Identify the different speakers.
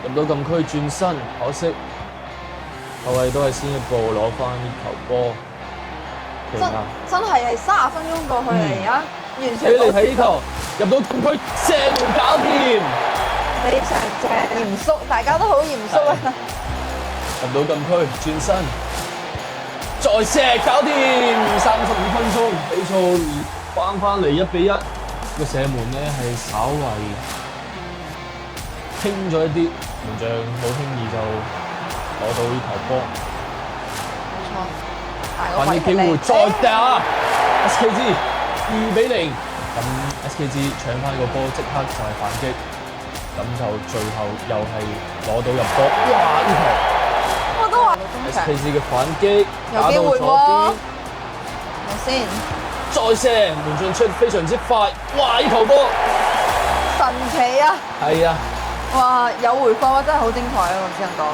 Speaker 1: 入到禁區轉身，可惜後衞都係先一步攞翻呢球波。
Speaker 2: 真係30分鐘過去嚟啊！完全
Speaker 1: 俾你睇呢球，入到禁區射門搞掂，
Speaker 2: 非常正，嚴肅，大家都好嚴肅啊！
Speaker 1: 入到禁區轉身，再射搞掂，35分鐘比數翻嚟1比1，個射門咧係稍為輕咗一啲，門將好輕易就攞到呢球波。
Speaker 2: 冇錯。
Speaker 1: 反擊機會再打 SKG 2比0，咁 SKG 搶翻個波，即刻就係反擊，咁就最後又係攞到入波。哇！呢球
Speaker 2: 我都話
Speaker 1: SKG 嘅反擊
Speaker 2: 有機會喎，咪先？
Speaker 1: 再射門進出非常之快，哇！呢球波
Speaker 2: 神奇啊！
Speaker 1: 係啊！
Speaker 2: 哇！有回放啊，真係好精彩啊！我只能講。